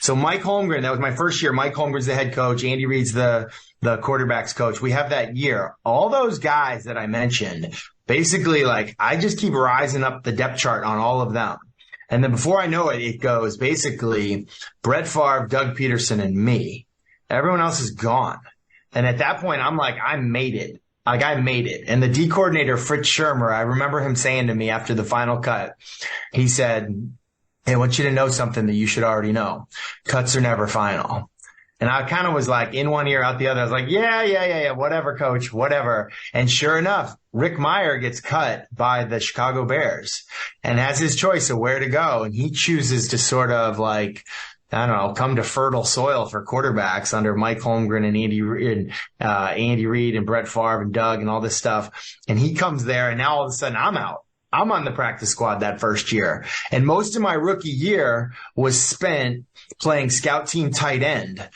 So Mike Holmgren, that was my first year. Mike Holmgren's the head coach. Andy Reid's the quarterback's coach. We have that year. All those guys that I mentioned, basically, like, I just keep rising up the depth chart on all of them. And then before I know it, it goes basically Brett Favre, Doug Peterson, and me. Everyone else is gone. And at that point, I'm like, I made it. Like, I made it. And the D coordinator, Fritz Shermer, I remember him saying to me after the final cut, he said, hey, I want you to know something that you should already know. Cuts are never final. And I kind of was like in one ear, out the other. I was like, yeah, whatever, coach, whatever. And sure enough, Rick Mirer gets cut by the Chicago Bears and has his choice of where to go. And he chooses to sort of like, I don't know, come to fertile soil for quarterbacks under Mike Holmgren and Andy Reid and Brett Favre and Doug and all this stuff. And he comes there, and now all of a sudden I'm out. I'm on the practice squad that first year. And most of my rookie year was spent playing scout team tight end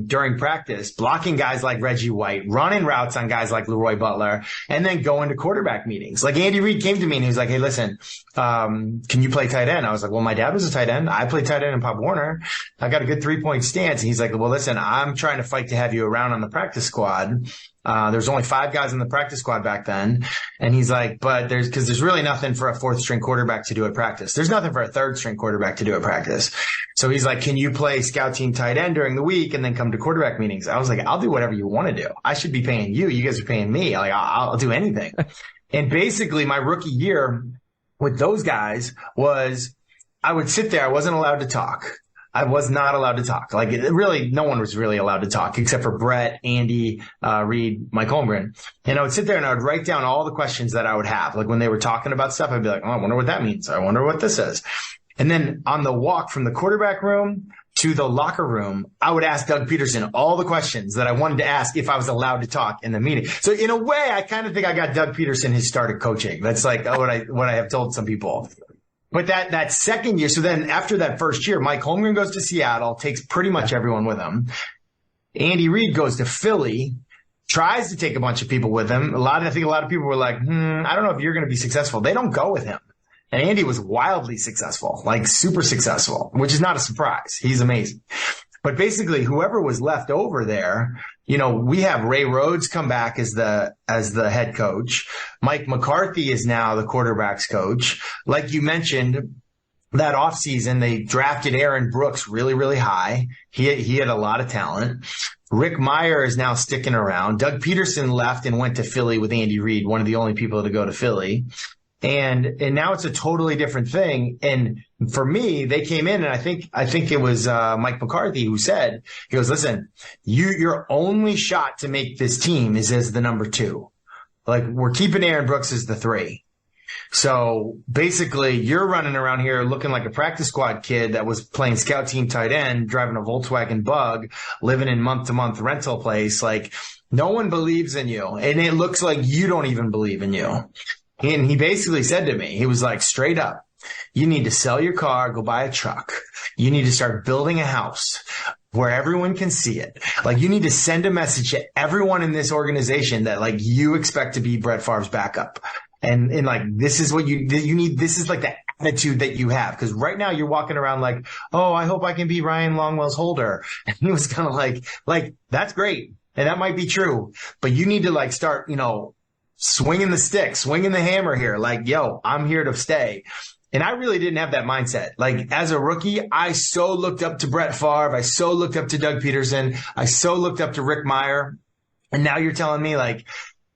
during practice, blocking guys like Reggie White, running routes on guys like Leroy Butler, and then going to quarterback meetings. Like, Andy Reid came to me and he was like, hey, listen, can you play tight end? I was like, well, my dad was a tight end. I played tight end in Pop Warner. I got a good 3-point stance. And he's like, well, listen, I'm trying to fight to have you around on the practice squad. There's only 5 guys in the practice squad back then. And he's like, but there's really nothing for a 4th string quarterback to do at practice. There's nothing for a 3rd string quarterback to do at practice. So he's like, can you play scout team tight end during the week and then come to quarterback meetings? I was like, I'll do whatever you want to do. I should be paying you. You guys are paying me. Like, I'll do anything. And basically my rookie year with those guys was I would sit there. I wasn't allowed to talk. I was not allowed to talk. Like, really, no one was really allowed to talk except for Brett, Andy, Reid, Mike Holmgren. And I would sit there and I would write down all the questions that I would have. Like, when they were talking about stuff, I'd be like, oh, I wonder what that means. I wonder what this is. And then on the walk from the quarterback room to the locker room, I would ask Doug Peterson all the questions that I wanted to ask if I was allowed to talk in the meeting. So in a way, I kind of think I got Doug Peterson his start at coaching. That's like what I have told some people. But that second year, so then after that first year, Mike Holmgren goes to Seattle, takes pretty much everyone with him. Andy Reid goes to Philly, tries to take a bunch of people with him. I think a lot of people were like, I don't know if you're going to be successful. They don't go with him. And Andy was wildly successful, like super successful, which is not a surprise. He's amazing. But basically, whoever was left over there, we have Ray Rhodes come back as the head coach. Mike McCarthy is now the quarterback's coach. Like you mentioned, that offseason, they drafted Aaron Brooks really, really high. He had a lot of talent. Rick Mirer is now sticking around. Doug Peterson left and went to Philly with Andy Reid, one of the only people to go to Philly. And now it's a totally different thing. And for me, they came in and I think it was Mike McCarthy who said, he goes, listen, your only shot to make this team is as the number 2. Like, we're keeping Aaron Brooks as the 3. So basically, you're running around here looking like a practice squad kid that was playing scout team tight end, driving a Volkswagen Bug, living in month-to-month rental place. Like, no one believes in you. And it looks like you don't even believe in you. And he basically said to me, he was like, straight up, you need to sell your car, go buy a truck. You need to start building a house where everyone can see it. Like, you need to send a message to everyone in this organization that, like, you expect to be Brett Favre's backup. And like, this is what you need. This is like the attitude that you have. Cause right now you're walking around like, oh, I hope I can be Ryan Longwell's holder. And he was kind of like, that's great. And that might be true, but you need to like start, swinging the stick, swinging the hammer here. Like, yo, I'm here to stay. And I really didn't have that mindset. Like, as a rookie, I so looked up to Brett Favre. I so looked up to Doug Peterson. I so looked up to Rick Mirer. And now you're telling me like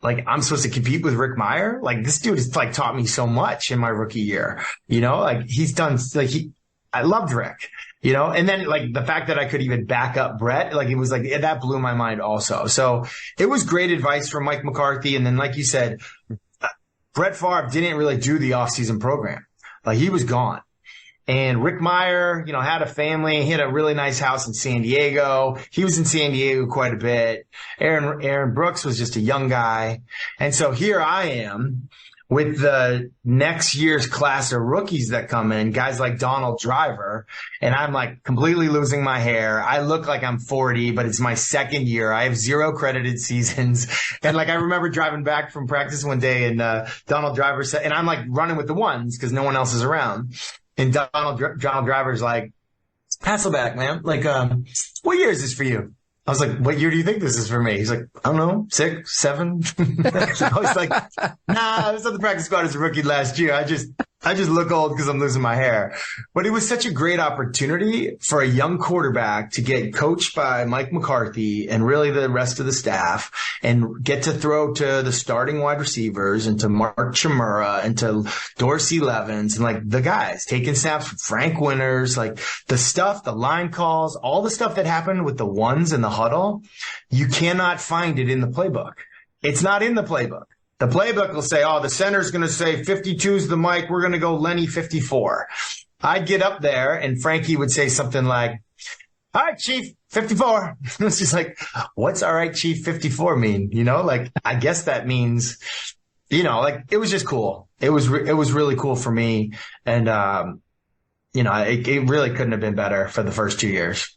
I'm supposed to compete with Rick Mirer? Like, this dude has like taught me so much in my rookie year. Like, he's done, like, I loved Rick, and then like the fact that I could even back up Brett, like, it was like, that blew my mind also. So it was great advice from Mike McCarthy. And then, like you said, Brett Favre didn't really do the offseason program. Like, he was gone. And Rick Mirer, had a family. He had a really nice house in San Diego. He was in San Diego quite a bit. Aaron Brooks was just a young guy. And so here I am with the next year's class of rookies that come in, guys like Donald Driver, and I'm like completely losing my hair. I look like I'm 40, but it's my second year. I have 0 credited seasons. And like, I remember driving back from practice one day and Donald Driver said, and I'm like running with the ones because no one else is around. And Donald Driver's like, Hasselbeck, man. Like, what year is this for you? I was like, what year do you think this is for me? He's like, I don't know, 6, 7. I was like, nah, I was on the practice squad as a rookie last year. I just look old because I'm losing my hair. But it was such a great opportunity for a young quarterback to get coached by Mike McCarthy and really the rest of the staff and get to throw to the starting wide receivers and to Mark Chimura and to Dorsey Levens and like the guys taking snaps from Frank Winters, like the stuff, the line calls, all the stuff that happened with the ones in the huddle. You cannot find it in the playbook. It's not in the playbook. The playbook will say, oh, the center's going to say 52's the mic. We're going to go Lenny 54. I'd get up there and Frankie would say something like, all right, Chief, 54. It's just like, what's all right, Chief, 54 mean? You know, like, I guess that means, you know, like it was just cool. It was really cool for me. And, you know, it really couldn't have been better for the first 2 years.